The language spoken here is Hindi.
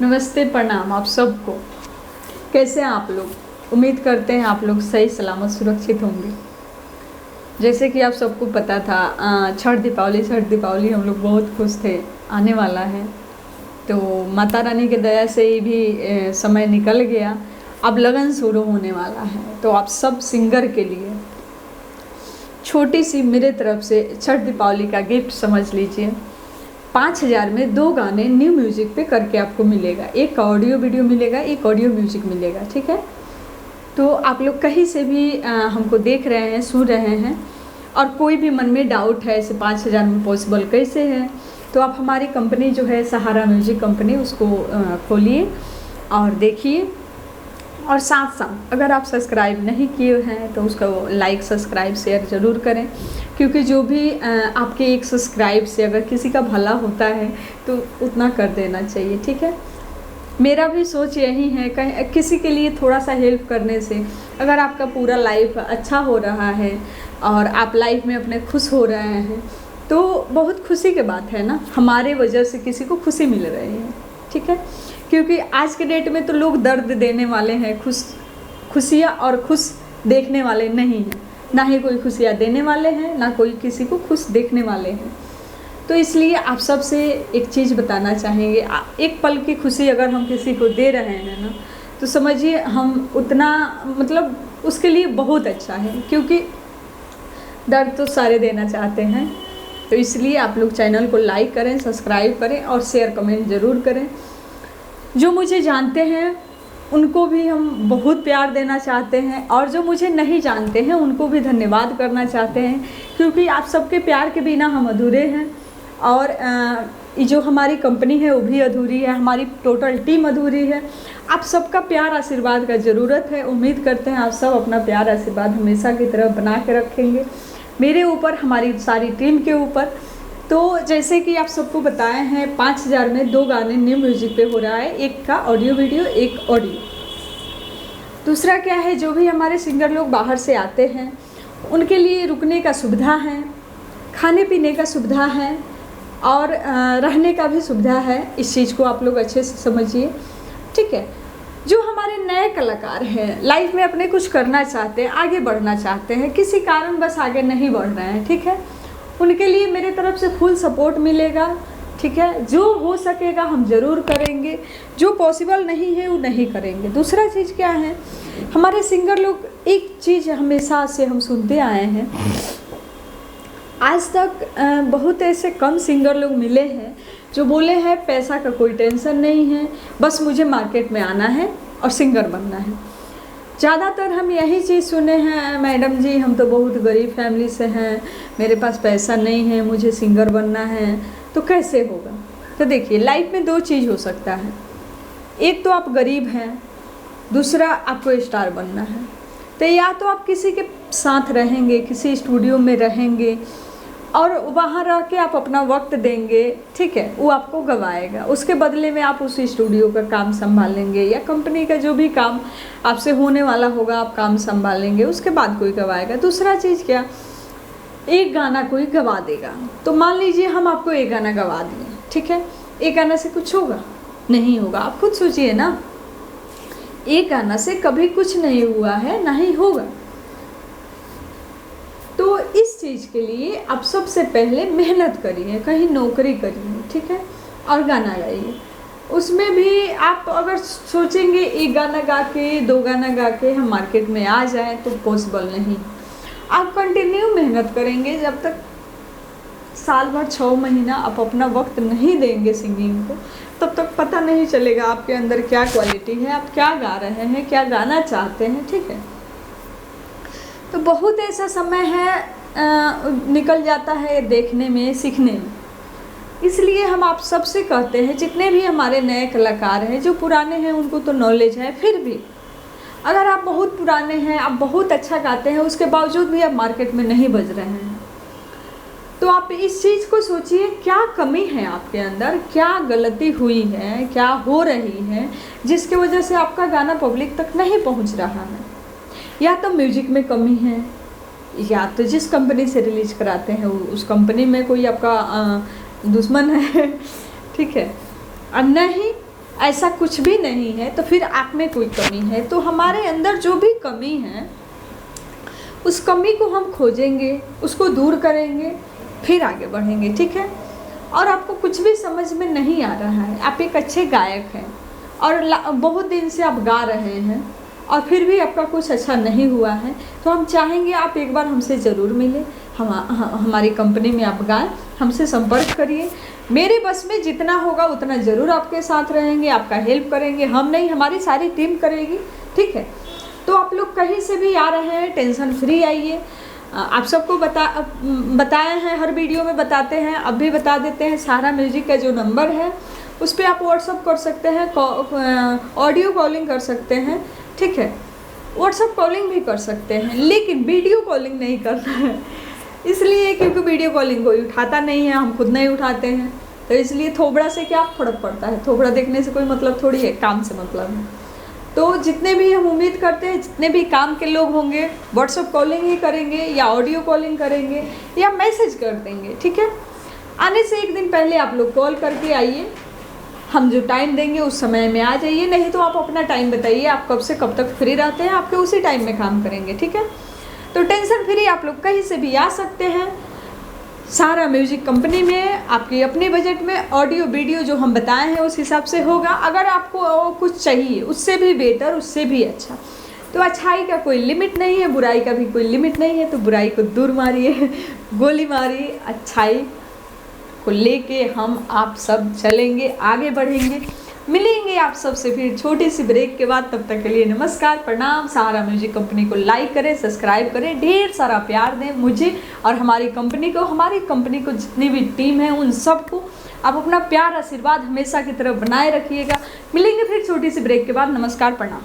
नमस्ते, प्रणाम आप सबको। कैसे हैं आप लोग? उम्मीद करते हैं आप लोग सही सलामत सुरक्षित होंगे। जैसे कि आप सबको पता था छठ दीपावली हम लोग बहुत खुश थे, आने वाला है। तो माता रानी के दया से ही भी समय निकल गया। अब लगन शुरू होने वाला है। तो आप सब सिंगर के लिए छोटी सी मेरे तरफ से छठ दीपावली का गिफ्ट समझ लीजिए। 5000 में 2 गाने न्यू म्यूजिक पे करके आपको मिलेगा। एक ऑडियो वीडियो मिलेगा, एक ऑडियो म्यूजिक मिलेगा, ठीक है। तो आप लोग कहीं से भी हमको देख रहे हैं, सुन रहे हैं और कोई भी मन में डाउट है ऐसे 5000 में पॉसिबल कैसे है, तो आप हमारी कंपनी जो है सहारा म्यूजिक कंपनी, उसको खोलिए और देखिए। और साथ साथ अगर आप सब्सक्राइब नहीं किए हैं तो उसका लाइक, सब्सक्राइब, शेयर ज़रूर करें, क्योंकि जो भी आपके एक सब्सक्राइब से अगर किसी का भला होता है तो उतना कर देना चाहिए, ठीक है। मेरा भी सोच यही है, कहीं किसी के लिए थोड़ा सा हेल्प करने से अगर आपका पूरा लाइफ अच्छा हो रहा है और आप लाइफ में अपने खुश हो रहे हैं तो बहुत खुशी की बात है ना। हमारे वजह से किसी को खुशी मिल रही है, ठीक है। क्योंकि आज के डेट में तो लोग दर्द देने वाले हैं, खुशियाँ और खुश देखने वाले नहीं हैं। ना ही कोई खुशियाँ देने वाले हैं, ना कोई किसी को खुश देखने वाले हैं। तो इसलिए आप सबसे एक चीज़ बताना चाहेंगे, एक पल की खुशी अगर हम किसी को दे रहे हैं ना, तो समझिए हम उतना मतलब उसके लिए बहुत अच्छा है, क्योंकि दर्द तो सारे देना चाहते हैं। तो इसलिए आप लोग चैनल को लाइक करें, सब्सक्राइब करें और शेयर कमेंट ज़रूर करें। जो मुझे जानते हैं उनको भी हम बहुत प्यार देना चाहते हैं और जो मुझे नहीं जानते हैं उनको भी धन्यवाद करना चाहते हैं, क्योंकि आप सबके प्यार के बिना हम अधूरे हैं। और जो हमारी कंपनी है वो भी अधूरी है, हमारी टोटल टीम अधूरी है। आप सबका प्यार आशीर्वाद का ज़रूरत है। उम्मीद करते हैं आप सब अपना प्यार आशीर्वाद हमेशा की तरह बना के रखेंगे मेरे ऊपर, हमारी सारी टीम के ऊपर। तो जैसे कि आप सबको बताए हैं 5000 में 2 गाने न्यू म्यूजिक पे हो रहा है, एक का ऑडियो वीडियो, एक ऑडियो। दूसरा क्या है, जो भी हमारे सिंगर लोग बाहर से आते हैं उनके लिए रुकने का सुविधा है, खाने पीने का सुविधा है और रहने का भी सुविधा है। इस चीज़ को आप लोग अच्छे से समझिए, ठीक है। जो हमारे नए कलाकार हैं, लाइफ में अपने कुछ करना चाहते हैं, आगे बढ़ना चाहते हैं, किसी कारण बस आगे नहीं बढ़ रहे हैं, ठीक है, उनके लिए मेरे तरफ से फुल सपोर्ट मिलेगा, ठीक है। जो हो सकेगा हम ज़रूर करेंगे, जो पॉसिबल नहीं है वो नहीं करेंगे। दूसरा चीज़ क्या है, हमारे सिंगर लोग एक चीज़ हमेशा से हम सुनते आए हैं, आज तक बहुत ऐसे कम सिंगर लोग मिले हैं जो बोले हैं पैसा का कोई टेंशन नहीं है, बस मुझे मार्केट में आना है और सिंगर बनना है। ज़्यादातर हम यही चीज़ सुने हैं, मैडम जी हम तो बहुत गरीब फैमिली से हैं, मेरे पास पैसा नहीं है, मुझे सिंगर बनना है, तो कैसे होगा। तो देखिए, लाइफ में 2 चीज़ हो सकता है, एक तो आप गरीब हैं, दूसरा आपको स्टार बनना है। तो या तो आप किसी के साथ रहेंगे, किसी स्टूडियो में रहेंगे और वहाँ रह के आप अपना वक्त देंगे, ठीक है, वो आपको गवाएगा। उसके बदले में आप उस स्टूडियो का काम संभालेंगे या कंपनी का जो भी काम आपसे होने वाला होगा आप काम संभालेंगे, उसके बाद कोई गवाएगा। दूसरा चीज़ क्या, एक गाना कोई गवा देगा। तो मान लीजिए हम आपको एक गाना गवा दिए, ठीक है, एक गाना से कुछ होगा? नहीं होगा। आप खुद सोचिए ना, एक गाना से कभी कुछ नहीं हुआ है, ना ही होगा। तो इस चीज़ के लिए आप सबसे पहले मेहनत करिए, कहीं नौकरी करिए, ठीक है, और गाना गाइए। उसमें भी आप अगर सोचेंगे एक गाना गा के, 2 गाना गा के हम मार्केट में आ जाएं तो पॉसिबल नहीं। आप कंटिन्यू मेहनत करेंगे, जब तक साल भर 6 महीना आप अपना वक्त नहीं देंगे सिंगिंग को, तब तक पता नहीं चलेगा आपके अंदर क्या क्वालिटी है, आप क्या गा रहे हैं, क्या गाना चाहते हैं, ठीक है। तो बहुत ऐसा समय है निकल जाता है देखने में, सीखने में। इसलिए हम आप सबसे कहते हैं, जितने भी हमारे नए कलाकार हैं, जो पुराने हैं उनको तो नॉलेज है, फिर भी अगर आप बहुत पुराने हैं, आप बहुत अच्छा गाते हैं, उसके बावजूद भी आप मार्केट में नहीं बज रहे हैं, तो आप इस चीज़ को सोचिए, क्या कमी है आपके अंदर, क्या गलती हुई है, क्या हो रही है जिसकी वजह से आपका गाना पब्लिक तक नहीं पहुंच रहा है। या तो म्यूजिक में कमी है, या तो जिस कंपनी से रिलीज कराते हैं उस कंपनी में कोई आपका दुश्मन है, ठीक है, और नहीं ऐसा कुछ भी नहीं है, तो फिर आप में कोई कमी है। तो हमारे अंदर जो भी कमी है उस कमी को हम खोजेंगे, उसको दूर करेंगे, फिर आगे बढ़ेंगे, ठीक है। और आपको कुछ भी समझ में नहीं आ रहा है, आप एक अच्छे गायक हैं और बहुत दिन से आप गा रहे हैं और फिर भी आपका कुछ अच्छा नहीं हुआ है, तो हम चाहेंगे आप एक बार हमसे ज़रूर मिलें, हमारी कंपनी में आप गाएं, हमसे संपर्क करिए। मेरे बस में जितना होगा उतना ज़रूर आपके साथ रहेंगे, आपका हेल्प करेंगे, हम नहीं हमारी सारी टीम करेगी, ठीक है। तो आप लोग कहीं से भी आ रहे हैं टेंशन फ्री आइए। आप सबको बताए हैं, हर वीडियो में बताते हैं, अब भी बता देते हैं। सहारा म्यूजिक का जो नंबर है उस पर आप व्हाट्सअप कर सकते हैं, ऑडियो कॉलिंग कर सकते हैं, ठीक है। व्हाट्सअप कॉलिंग भी कर सकते हैं, लेकिन वीडियो कॉलिंग नहीं करना है, इसलिए क्योंकि वीडियो कॉलिंग कोई उठाता नहीं है, हम खुद नहीं उठाते हैं। तो इसलिए थोबड़ा से क्या फर्क पड़ता है, थोबड़ा देखने से कोई मतलब थोड़ी है, काम से मतलब है। तो जितने भी हम उम्मीद करते हैं जितने भी काम के लोग होंगे व्हाट्सअप कॉलिंग ही करेंगे या ऑडियो कॉलिंग करेंगे या मैसेज कर देंगे, ठीक है। आने से एक दिन पहले आप लोग कॉल करके आइए, हम जो टाइम देंगे उस समय में आ जाइए, नहीं तो आप अपना टाइम बताइए, आप कब से कब तक फ्री रहते हैं, आपके उसी टाइम में काम करेंगे, ठीक है। तो टेंशन फ्री आप लोग कहीं से भी आ सकते हैं। सहारा म्यूजिक कंपनी में आपकी अपने बजट में ऑडियो वीडियो जो हम बताए हैं उस हिसाब से होगा। अगर आपको कुछ चाहिए उससे भी बेटर, उससे भी अच्छा, तो अच्छाई का कोई लिमिट नहीं है, बुराई का भी कोई लिमिट नहीं है। तो बुराई को दूर मारिए, गोली मारिए, अच्छाई को लेके हम आप सब चलेंगे, आगे बढ़ेंगे। मिलेंगे आप सबसे फिर छोटी सी ब्रेक के बाद। तब तक के लिए नमस्कार, प्रणाम। सहारा म्यूजिक कंपनी को लाइक करें, सब्सक्राइब करें, ढेर सारा प्यार दें मुझे और हमारी कंपनी को। हमारी कंपनी को जितनी भी टीम है उन सबको आप अपना प्यार आशीर्वाद हमेशा की तरह बनाए रखिएगा। मिलेंगे फिर छोटी सी ब्रेक के बाद। नमस्कार, प्रणाम।